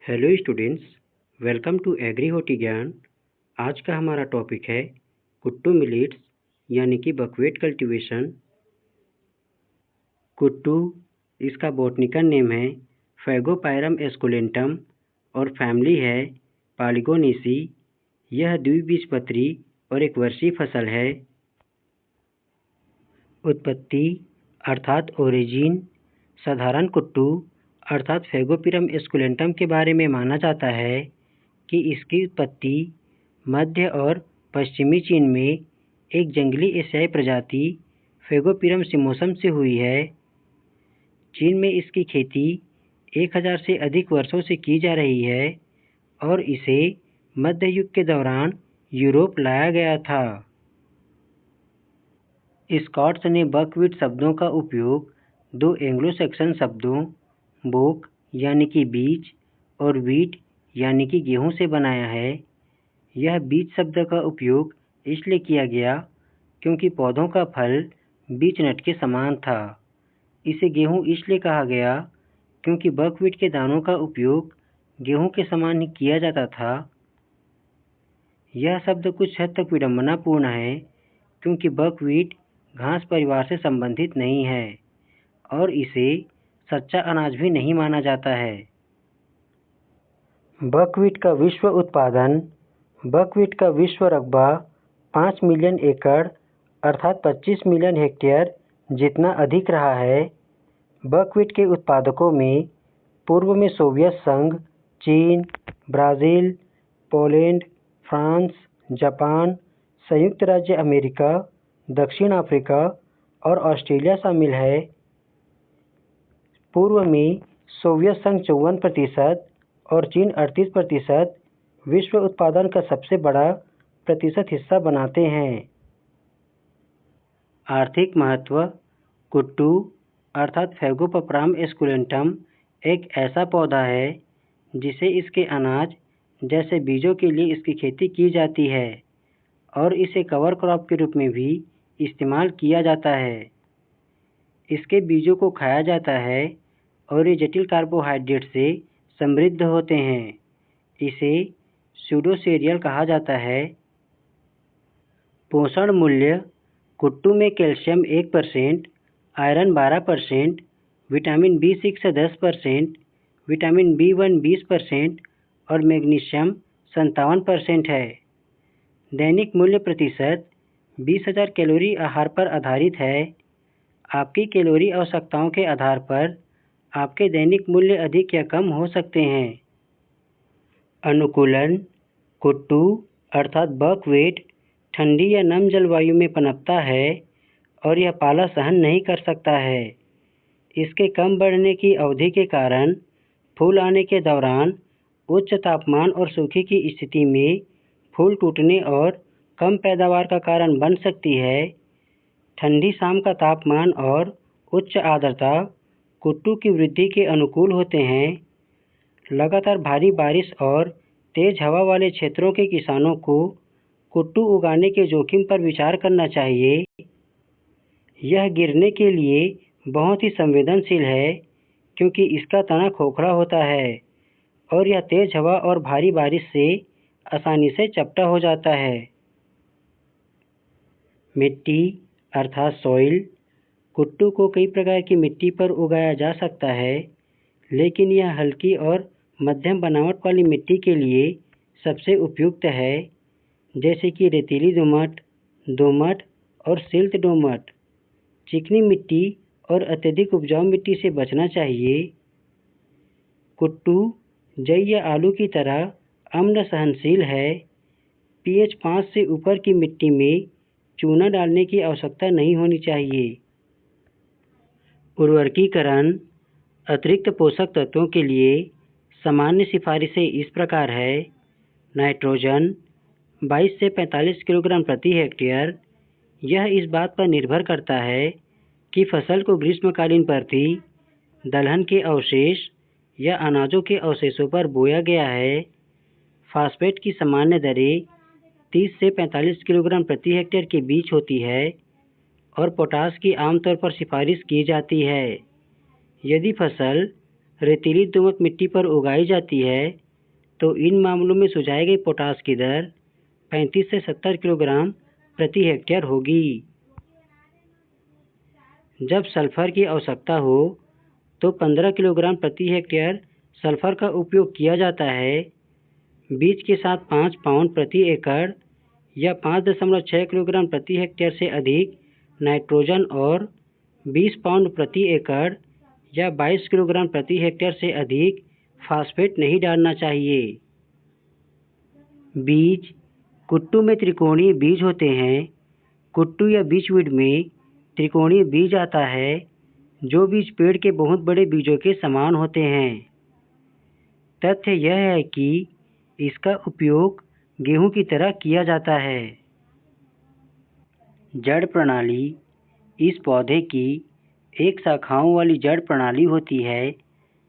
Hello students, welcome to agri होटी ज्ञान। आज का हमारा टॉपिक है कुट्टू मिलेट्स यानी कि बकव्हीट कल्टीवेशन। कुट्टू इसका बॉटनिकल नेम है फैगोपायरम एस्कुलेंटम और फैमिली है पॉलीगोनेसी। यह द्विबीजपत्री और एक वर्षीय फसल है। उत्पत्ति अर्थात ओरिजिन साधारण कुट्टू अर्थात फैगोपिरम एस्कुलेंटम के बारे में माना जाता है कि इसकी उत्पत्ति मध्य और पश्चिमी चीन में एक जंगली एशियाई प्रजाति फैगोपिरम सिमोसम से हुई है। चीन में इसकी खेती 1000 से अधिक वर्षों से की जा रही है और इसे मध्य युग के दौरान यूरोप लाया गया था। स्कॉट्स ने बकव्हीट शब्दों का उपयोग दो एंग्लो सैक्सन शब्दों बोक यानी कि बीज और व्हीट यानी कि गेहूं से बनाया है। यह बीज शब्द का उपयोग इसलिए किया गया क्योंकि पौधों का फल बीज नट के समान था। इसे गेहूं इसलिए कहा गया क्योंकि बकव्हीट के दानों का उपयोग गेहूं के समान ही किया जाता था। यह शब्द कुछ हद तक विडंबनापूर्ण है क्योंकि बकव्हीट घास परिवार से संबंधित नहीं है और इसे सच्चा अनाज भी नहीं माना जाता है। बकव्हीट का विश्व उत्पादन बकव्हीट का विश्व रकबा 5 मिलियन एकड़ अर्थात 25 मिलियन हेक्टेयर जितना अधिक रहा है। बकव्हीट के उत्पादकों में पूर्व में सोवियत संघ, चीन, ब्राज़ील, पोलैंड, फ्रांस, जापान, संयुक्त राज्य अमेरिका, दक्षिण अफ्रीका और ऑस्ट्रेलिया शामिल है। पूर्व में सोवियत संघ 54% और चीन 38% विश्व उत्पादन का सबसे बड़ा प्रतिशत हिस्सा बनाते हैं। आर्थिक महत्व कुट्टू अर्थात फैगोपपराम एस्कुलेंटम एक ऐसा पौधा है जिसे इसके अनाज जैसे बीजों के लिए इसकी खेती की जाती है और इसे कवर क्रॉप के रूप में भी इस्तेमाल किया जाता है। इसके बीजों को खाया जाता है और ये जटिल कार्बोहाइड्रेट से समृद्ध होते हैं। इसे स्यूडोसेरियल कहा जाता है। पोषण मूल्य कुट्टू में calcium 1%, iron 12%, vitamin B6 10%, vitamin B1 20% और मैग्नीशियम 57% है। दैनिक मूल्य प्रतिशत 20,000 कैलोरी आहार पर आधारित है। आपकी कैलोरी आवश्यकताओं के आधार पर आपके दैनिक मूल्य अधिक या कम हो सकते हैं। अनुकूलन कुट्टू अर्थात बकव्हीट ठंडी या नम जलवायु में पनपता है और यह पाला सहन नहीं कर सकता है। इसके कम बढ़ने की अवधि के कारण फूल आने के दौरान उच्च तापमान और सूखे की स्थिति में फूल टूटने और कम पैदावार का कारण बन सकती है। ठंडी शाम का तापमान और उच्च आर्द्रता कुट्टू की वृद्धि के अनुकूल होते हैं। लगातार भारी बारिश और तेज हवा वाले क्षेत्रों के किसानों को कुट्टू उगाने के जोखिम पर विचार करना चाहिए। यह गिरने के लिए बहुत ही संवेदनशील है क्योंकि इसका तना खोखला होता है और यह तेज हवा और भारी बारिश से आसानी से चपटा हो जाता है। मिट्टी अर्थात सॉइल कुट्टू को कई प्रकार की मिट्टी पर उगाया जा सकता है, लेकिन यह हल्की और मध्यम बनावट वाली मिट्टी के लिए सबसे उपयुक्त है, जैसे कि रेतीली दोमट, दोमट और सिल्ट दोमट। चिकनी मिट्टी और अत्यधिक उपजाऊ मिट्टी से बचना चाहिए। कुट्टू जई या आलू की तरह अम्ल सहनशील है। pH 5 से ऊपर की मिट्टी में चूना डालने की आवश्यकता नहीं होनी चाहिए। उर्वरकीकरण अतिरिक्त पोषक तत्वों के लिए सामान्य सिफारिशें इस प्रकार है। नाइट्रोजन 22 से 45 किलोग्राम प्रति हेक्टेयर। यह इस बात पर निर्भर करता है कि फसल को ग्रीष्मकालीन पृथ्वी, दलहन के अवशेष या अनाजों के अवशेषों पर बोया गया है। फास्फेट की सामान्य दरें 30 से 45 किलोग्राम प्रति हेक्टेयर के बीच होती है और पोटाश की आमतौर पर सिफारिश की जाती है। यदि फसल रेतीली दोमट मिट्टी पर उगाई जाती है तो इन मामलों में सुझाई गई पोटाश की दर 35 से 70 किलोग्राम प्रति हेक्टेयर होगी। जब सल्फर की आवश्यकता हो तो 15 किलोग्राम प्रति हेक्टेयर सल्फर का उपयोग किया जाता है। बीज के साथ 5 पाउंड प्रति एकड़ या 5.6 किलोग्राम प्रति हेक्टेयर से अधिक नाइट्रोजन और 20 पाउंड प्रति एकड़ या 22 किलोग्राम प्रति हेक्टेयर से अधिक फास्फेट नहीं डालना चाहिए। बीज कुट्टू में त्रिकोणीय बीज होते हैं। कुट्टू या बीचवीड में त्रिकोणीय बीज आता है जो बीज पेड़ के बहुत बड़े बीजों के समान होते हैं। तथ्य यह है कि इसका उपयोग गेहूं की तरह किया जाता है। जड़ प्रणाली इस पौधे की एक शाखाओं वाली जड़ प्रणाली होती है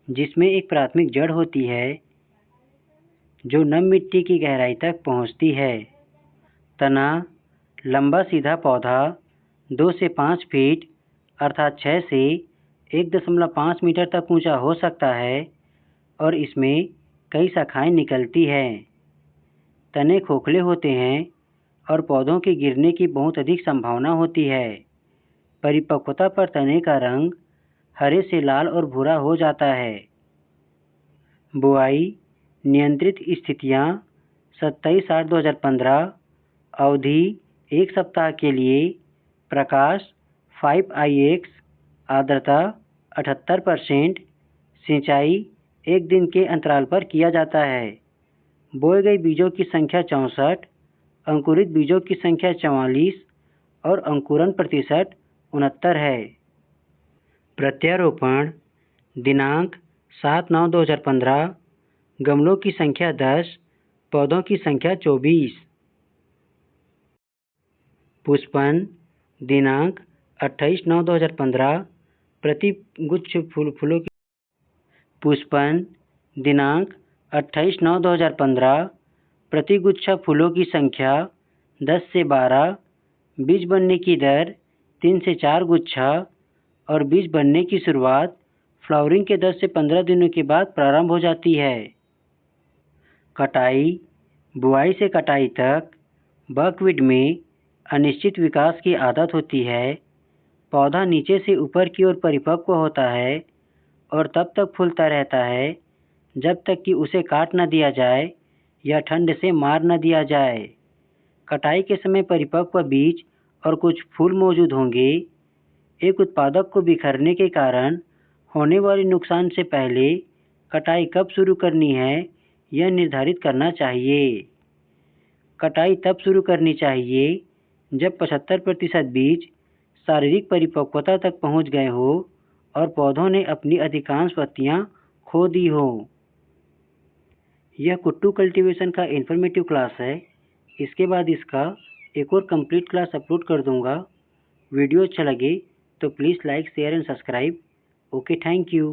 जिसमें एक प्राथमिक जड़ होती है जो नम मिट्टी की गहराई तक पहुंचती है। तना लंबा सीधा पौधा 2 से 5 फीट अर्थात 6 से 1.5 मीटर तक ऊंचा हो सकता है और इसमें कई शाखाएं निकलती हैं। तने खोखले होते हैं और पौधों के गिरने की बहुत अधिक संभावना होती है। परिपक्वता पर तने का रंग हरे से लाल और भूरा हो जाता है। बुआई नियंत्रित स्थितियां 27/8/2015 अवधि 1 सप्ताह के लिए प्रकाश 5IX आर्द्रता 78% सिंचाई 1 दिन के अंतराल पर किया जाता है। बोए गए बीजों की संख्या 64, अंकुरित बीजों की संख्या 44 और अंकुरण प्रतिशत 69 है। प्रत्यारोपण दिनांक 7/9/2015 गमलों की संख्या 10, पौधों की संख्या 24। पुष्पन दिनांक 28/9/2015 प्रति गुच्छ फूलों की पुष्पन दिनांक 28/9/2015 प्रति गुच्छा फूलों की संख्या 10 से 12, बीज बनने की दर 3 से 4 गुच्छा और बीज बनने की शुरुआत फ्लावरिंग के 10 से 15 दिनों के बाद प्रारंभ हो जाती है। कटाई बुआई से कटाई तक बकवीड में अनिश्चित विकास की आदत होती है। पौधा नीचे से ऊपर की ओर परिपक्व होता है और तब तक फूलता रहता है जब तक कि उसे काट न दिया जाए या ठंड से मार न दिया जाए। कटाई के समय परिपक्व बीज और कुछ फूल मौजूद होंगे। एक उत्पादक को बिखरने के कारण होने वाले नुकसान से पहले कटाई कब शुरू करनी है यह निर्धारित करना चाहिए। कटाई तब शुरू करनी चाहिए जब 75% बीज शारीरिक परिपक्वता तक पहुंच गए हो और पौधों ने अपनी अधिकांश पत्तियां खो दी हो। यह कुट्टू कल्टीवेशन का इन्फॉर्मेटिव क्लास है। इसके बाद इसका एक और कंप्लीट क्लास अपलोड कर दूंगा। वीडियो अच्छा लगे तो please like share and subscribe. Okay, thank you.